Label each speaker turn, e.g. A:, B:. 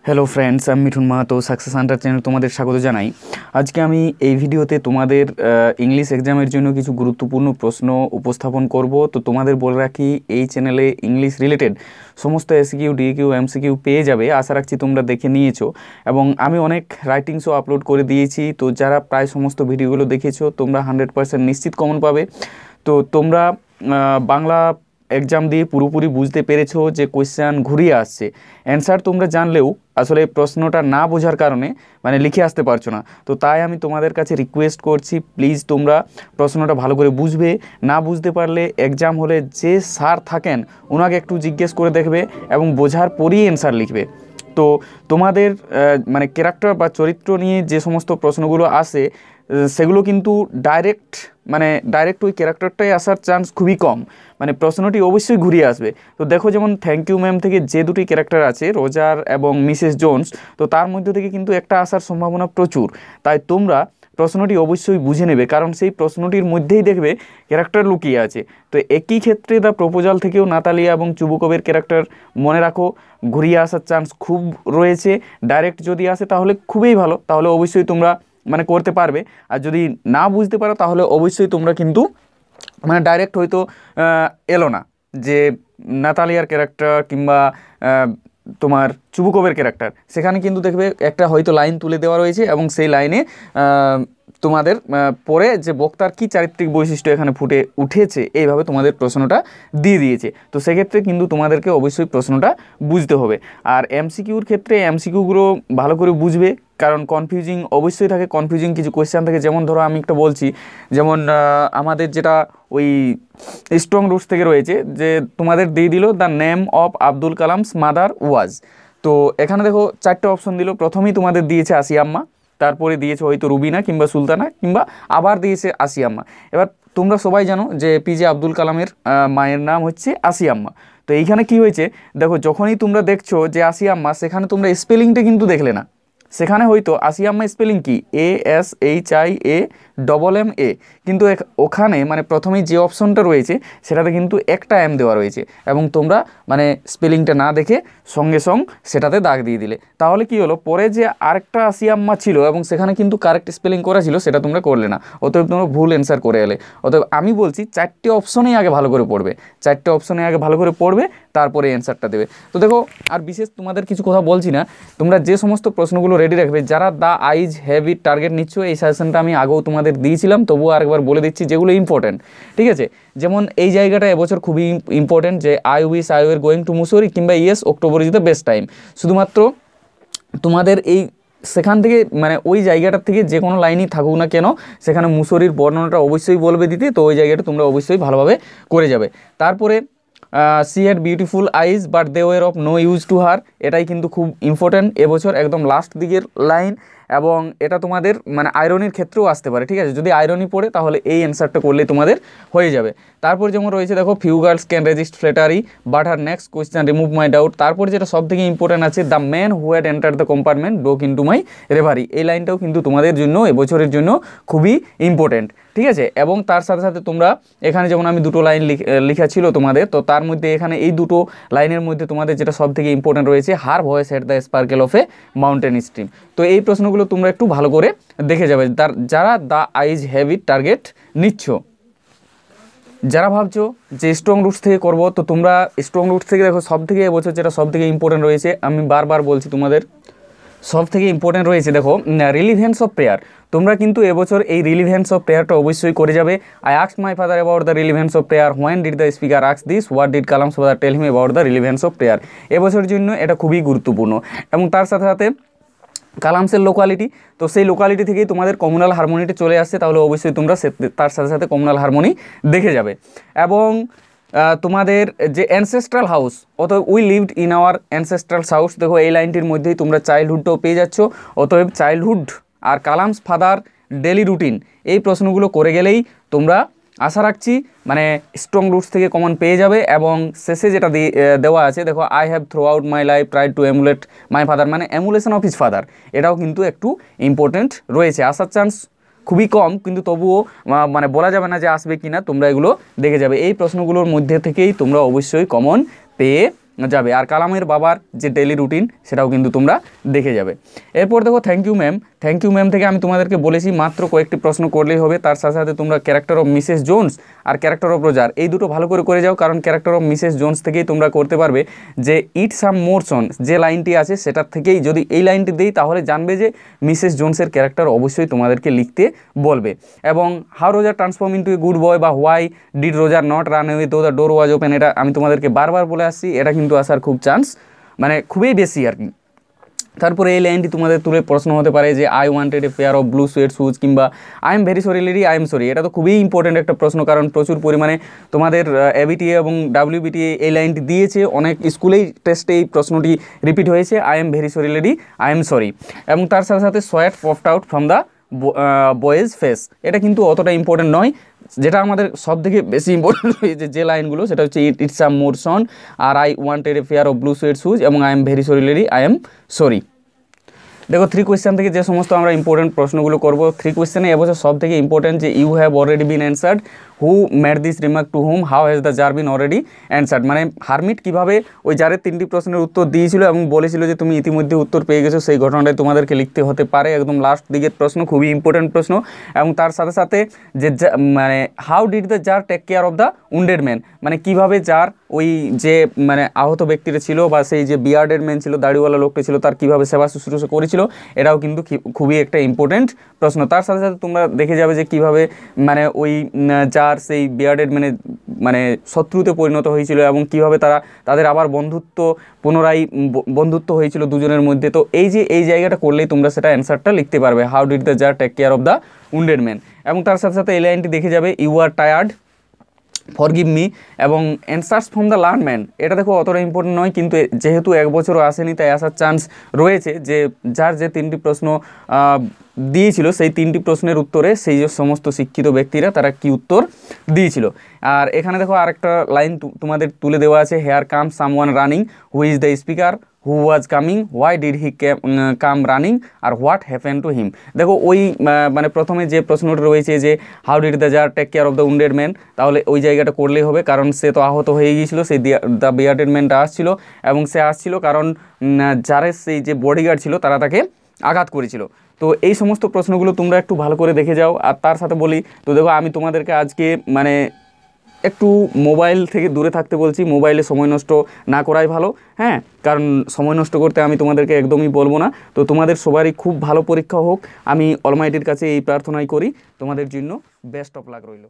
A: Hello friends, আমি Mithun Mahato success Hunter channel তোমাদের স্বাগত জানাই। আজকে আমি এই ভিডিওতে তোমাদের ইংলিশ এক্সামের জন্য কিছু গুরুত্বপূর্ণ প্রশ্ন উপস্থাপন করব। তো তোমাদের বলে রাখি, এই চ্যানেলে ইংলিশ রিলেটেড সমস্ত এসকিউ, ডিকিউ, এমসিকিউ পেয়ে যাবে। আশা রাখছি তোমরা দেখে নিয়েছো এবং আমি অনেক রাইটিংসও আপলোড করে দিয়েছি। তো যারা প্রায় সমস্ত ভিডিওগুলো দেখেছো, তোমরা 100% নিশ্চিত কমন পাবে। তো তোমরা বাংলা এক্সাম দিয়ে পুরোপুরি বুঝতে পেরেছো যে কোয়েশ্চেন ঘুরিয়ে আসছে, অ্যান্সার তোমরা জানলেও আসলে প্রশ্নটা না বোঝার কারণে লিখে আসতে পারছো না। তো তাই আমি তোমাদের কাছে রিকোয়েস্ট করছি, প্লিজ তোমরা প্রশ্নটা ভালো করে বুঝবে। না বুঝতে পারলে এক্সাম হলে যে স্যার থাকেন ওনাকে একটু জিজ্ঞেস করে দেখবে এবং বোঝার পরেই অ্যান্সার লিখবে। তো তোমাদের ক্যারেক্টার বা চরিত্র নিয়ে যে সমস্ত প্রশ্নগুলো আসে সেগুলো কিন্তু ডাইরেক্ট ওই ক্যারেক্টারটাই আসার চান্স খুবই কম। প্রশ্নটি অবশ্যই ঘুরিয়ে আসবে। তো দেখো, যেমন থ্যাংক ইউ ম্যাম থেকে যে দুটি ক্যারেক্টার আছে, রোজার এবং মিসেস জোন্স, তো তার মধ্যে থেকে কিন্তু একটা আসার সম্ভাবনা প্রচুর। তাই তোমরা প্রশ্নটি অবশ্যই বুঝে নেবে, কারণ সেই প্রশ্নটির মধ্যেই দেখবে ক্যারেক্টার লুকিয়ে আছে। তো একই ক্ষেত্রে দ্য প্রপোজাল থেকেও নাতালিয়া এবং চুবুকভের ক্যারেক্টার মনে রাখো, ঘুরিয়ে আসার চান্স খুব রয়েছে। ডাইরেক্ট যদি আসে তাহলে খুবই ভালো, তাহলে অবশ্যই তোমরা করতে পারবে। আর যদি না বুঝতে পারো তাহলে অবশ্যই তোমরা কিন্তু ডাইরেক্ট হয়তো এলো না যে নাতালিয়ার ক্যারেক্টার কিংবা তোমার চুবুকভের ক্যারেক্টার, সেখানে কিন্তু দেখবে একটা হয়তো লাইন তুলে দেওয়া রয়েছে এবং সেই লাইনে তোমাদের পরে যে বক্তার কী চারিত্রিক বৈশিষ্ট্য এখানে ফুটে উঠেছে, এইভাবে তোমাদের প্রশ্নটা দিয়ে দিয়েছে। তো সেক্ষেত্রে কিন্তু তোমাদেরকে অবশ্যই প্রশ্নটা বুঝতে হবে। আর এমসিকিউর ক্ষেত্রে এমসিকিউগুলো ভালো করে বুঝবে, কারণ কনফিউজিং অবশ্যই থাকে, কনফিউজিং কিছু কোয়েশ্চেন থাকে। যেমন ধরো আমি একটা বলছি, যেমন আমাদের যেটা ওই স্ট্রং রুটস থেকে রয়েছে, যে তোমাদের দিয়ে দিল the name of Abdul Kalam's mother was. তো এখানে দেখো 4টে অপশন দিল। প্রথমেই তোমাদের দিয়েছে আসিয়া আম্মা, তারপরে দিয়েছে হয়তো রুবিনা কিংবা সুলতানা, কিংবা আবার দিয়েছে আসিয়া আম্মা। এবার তোমরা সবাই জানো যে পিজে আব্দুল কালামের মায়ের নাম হচ্ছে আসিয়া আম্মা। তো এইখানে কি হয়েছে দেখো, যখনই তোমরা দেখছো যে আসিয়া আম্মা, সেখানে তোমরা স্পেলিংটা কিন্তু দেখলে না। সেখানে হয়তো আসিয়া আম্মা স্পেলিং কি ASHIAMMA, কিন্তু ওখানে প্রথমেই যে অপশনটা রয়েছে সেটাতে কিন্তু একটা এম দেওয়া রয়েছে এবং তোমরা স্পেলিংটা না দেখে সঙ্গে সেটাতে দাগ দিয়ে দিলে। তাহলে কি হলো, পরে যে আরেকটা আসিয়া আম্মা ছিল এবং সেখানে কিন্তু কারেক্ট স্পেলিং করা ছিল, সেটা তোমরা করলে না, অতএব তোমরা ভুল অ্যান্সার করে এলে। অতএব আমি বলছি 4টে অপশনেই আগে ভালো করে পড়বে, 4টে অপশনে আগে ভালো করে পড়বে, তারপরে অ্যান্সারটা দেবে। তো দেখো, আর বিশেষ তোমাদের কিছু কথা বলছি না, তোমরা যে সমস্ত প্রশ্নগুলো রেডি রাখবে, যারা the eyes have it target নিচ্ছ, এই সাজেশনটা আমি আগেও তোমাদের দিয়েছিলাম, তবুও আরেকবার বলে দিচ্ছি যেগুলো ইম্পর্টেন্ট, ঠিক আছে। যেমন এই জায়গাটা এবছর খুবই ইম্পর্টেন্ট, যে I wish I were going to Mussoorie কিংবা yes October is the best time. শুধুমাত্র তোমাদের এই সেখান থেকে ওই জায়গাটার থেকে যে কোনো লাইনই থাকুক না কেন, সেখানে মুসৌরির বর্ণনাটা অবশ্যই বলবে দিতে। তো ওই জায়গাটা তোমরা অবশ্যই ভালোভাবে করে যাবে। তারপরে she had beautiful eyes but they were of no use to her, এটাই কিন্তু খুব ইম্পর্ট্যান্ট এবছর, একদম লাস্ট দিকের লাইন, এবং এটা তোমাদের আয়রনির ক্ষেত্রেও আসতে পারে, ঠিক আছে। যদি আয়রনি পড়ে তাহলে এই অ্যান্সারটা করলে তোমাদের হয়ে যাবে। তারপর যেমন রয়েছে দেখো, few girls can resist ফ্লেটারি but her next question remove my doubt. তারপর যেটা সব থেকে ইম্পর্টেন্ট আছে, the man who had enter the compartment broke into my reverie, এই লাইনটাও কিন্তু তোমাদের জন্য এবছরের জন্য খুবই ইম্পর্টেন্ট, ঠিক আছে। এবং তার সাথে সাথে তোমরা এখানে যেমন আমি দুটো লাইন লেখা ছিল তোমাদের, তো তার মধ্যে এখানে এই দুটো লাইনের মধ্যে তোমাদের যেটা সব থেকে ইম্পর্টেন্ট রয়েছে, her voice at the sparkle of a mountain stream. তো এই প্রশ্নগুলো তোমরা একটু ভালো করে দেখে যাবে, যারা the eyes have it target নিচ্ছ। যারা ভাবছো যে স্ট্রং রুটস থেকে করব, তো তোমরা স্ট্রং রুটস থেকে দেখো, সব থেকে এবছর যেটা সব থেকে ইম্পর্টেন্ট রয়েছে, আমি বারবার বলছি তোমাদের, সব থেকে ইম্পর্টেন্ট রয়েছে দেখো রিলিভেন্স অফ প্রেয়ার। তোমরা কিন্তু এবছর এই রিলিভেন্স অফ প্রেয়ারটা অবশ্যই করে যাবে। I asked my father about the relevance of prayer, when did the speaker ask this, what did Kalam's father tell him about the relevance of prayer. এবছরের জন্য এটা খুবই গুরুত্বপূর্ণ। এবং তার সাথে সাথে কালামসের লোকালিটি, তো সেই লোকালিটি থেকেই তোমাদের কমিউনাল হারমোনিটি চলে আসছে, তাহলে অবশ্যই তোমরা তার সাথে সাথে কমিউনাল হারমোনি দেখে যাবে। এবং তোমাদের যে অ্যানসেস্ট্রাল হাউস, অতএব we lived in our ancestral house, দেখো এই লাইনটির মধ্যেই তোমরা চাইল্ডহুডটাও পেয়ে যাচ্ছ। অতএব চাইল্ডহুড আর কালামস ফাদার ডেলি রুটিন, এই প্রশ্নগুলো করে গেলেই তোমরা আশা রাখছি স্ট্রং রুটস থেকে কমন পেয়ে যাবে। এবং শেষে যেটা দেওয়া আছে দেখো, I have through out my life tried to AMOLED my father, emulation of his father, এটাও কিন্তু একটু ইম্পর্টেন্ট রয়েছে। আসার চান্স খুবই কম, কিন্তু তবুও বলা যাবে না যে আসবে কি না, তোমরা এগুলো দেখে যাবে। এই প্রশ্নগুলোর মধ্যে থেকেই তোমরা অবশ্যই কমন পেয়ে যাবে। আর কালামের বাবার যে ডেলি রুটিন সেটাও কিন্তু তোমরা দেখে যাবে। এরপর দেখো thank you ma'am. Thank you ma'am থেকে আমি তোমাদেরকে বলেছি মাত্র কয়েকটি প্রশ্ন করলেই হবে। তার সাথে সাথে তোমরা ক্যারেক্টার অফ মিসেস জোনস আর ক্যারেক্টার অফ রোজার এই দুটো ভালো করে যাও, কারণ ক্যারেক্টার অফ মিসেস জোনস থেকেই তোমরা করতে পারবে যে ইট সাম মোর সন যে লাইনটি আছে সেটার থেকেই যদি এই লাইনটি দিই তাহলে জানবে যে মিসেস জোনসের ক্যারেক্টার অবশ্যই তোমাদেরকে লিখতে বলবে। এবং হাউ রোজার transform into a good boy বা হোয়াই ডিড রোজার নট রান অ্যাওয়ে দো দ্য ডোর ওয়াজ ওপেন, এটা আমি তোমাদেরকে বারবার বলে আসছি, এটা কিন্তু আসার খুব চান্স মানে খুবই বেশি আর কি। তারপরে এই লাইনটি তোমাদের তুলে প্রশ্ন হতে পারে যে I wanted a pair of blue suede shoes কিংবা I am very sorry lady I am sorry. এটা তো খুবই ইম্পর্টেন্ট একটা প্রশ্ন, কারণ প্রচুর পরিমাণে তোমাদের এবিটিএ এবং ডাব্লিউবিটিএ এই লাইনটি দিয়েছে, অনেক স্কুলেই টেস্টে এই প্রশ্নটি রিপিট হয়েছে I am very sorry lady I am sorry. এবং তার সাথে সাথে sweat popped out from the boys face, এটা কিন্তু অতটা ইম্পর্টেন্ট নয়। যেটা আমাদের সব থেকে বেশি ইম্পর্টেন্ট হয়েছে যে লাইনগুলো সেটা হচ্ছে ইটস আ মোর সন আর I wanted a pair of blue suede shoes এবং I am very sorry lady I am sorry. দেখো 3 কোয়েশ্চেন থেকে যে সমস্ত আমরা ইম্পর্টেন্ট প্রশ্নগুলো করব, 3 কোয়েশ্চেনে এবছর সব থেকে ইম্পর্টেন্ট যে you have already been answered, who made this remark to whom, how has the jar been already answered. মানে হারমিট কীভাবে ওই জারের 3টি প্রশ্নের উত্তর দিয়েছিল এবং বলেছিল যে তুমি ইতিমধ্যে উত্তর পেয়ে গেছো, সেই ঘটনাটাই তোমাদেরকে লিখতে হতে পারে। একদম লাস্ট দিকের প্রশ্ন, খুবই ইম্পর্টেন্ট প্রশ্ন। এবং তার সাথে সাথে যে মানে how did the jar take care of the wounded man, মানে কীভাবে জার ওই যে মানে আহত ব্যক্তিটা ছিল বা সেই যে বিয়ার্ডেড ম্যান ছিল, দাড়িওয়ালা লোকটা ছিল, তার কীভাবে সেবা শুশ্রূষা করেছিল, এটাও কিন্তু খুবই একটা ইম্পর্টেন্ট প্রশ্ন। তার সাথে সাথে তোমরা দেখে যাবে যে কীভাবে মানে ওই যার সেই বিয়ার্ডেড মানে শত্রুতে পরিণত হয়েছিল এবং কীভাবে তাদের আবার পুনরায় বন্ধুত্ব হয়েছিল দুজনের মধ্যে। তো এই জায়গাটা করলেই তোমরা সেটা অ্যান্সারটা লিখতে পারবে, how did the jar take care of the wounded man. এবং তার সাথে সাথে এই লাইনটি দেখে যাবে you are tired forgive me এবং answers from the learn man. এটা দেখো অতটা ইম্পর্টেন্ট নয়, কিন্তু যেহেতু 1 বছরও আসেনি তাই আসার চান্স রয়েছে যে যার যে 3টি প্রশ্ন দিয়েছিল সেই 3টি প্রশ্নের উত্তরে সেই যে সমস্ত শিক্ষিত ব্যক্তিরা তারা কি উত্তর দিয়েছিল। আর এখানে দেখো আরেকটা লাইন তোমাদের তুলে দেওয়া আছে, here come someone running, who is the speaker, who was coming, why did he come running আর হোয়াট হ্যাপেন টু হিম। দেখো ওই মানে প্রথমে যে প্রশ্নটা রয়েছে যে how did the jar take care of the wounded man, তাহলে ওই জায়গাটা করলেই হবে, কারণ সে তো আহত হয়ে গিয়েছিল, সেই দ্য বিয়ার্ডেড ম্যানটা আসছিল এবং সে আসছিল কারণ জারের সেই যে বডিগার্ড ছিল তারা তাকে আঘাত করেছিল। তো এই সমস্ত প্রশ্নগুলো তোমরা একটু ভালো করে দেখে যাও। আর তার সাথে বলি তো দেখো আমি তোমাদেরকে আজকে মানে একটু মোবাইল থেকে দূরে থাকতে বলছি, মোবাইলে সময় নষ্ট না করাই ভালো, হ্যাঁ, কারণ সময় নষ্ট করতে আমি তোমাদেরকে একদমই বলবো না। তো তোমাদের সবারই খুব ভালো পরীক্ষা হোক, আমি অলমাইটির কাছে এই প্রার্থনাই করি, তোমাদের জন্য বেস্ট অফ লাক রইল।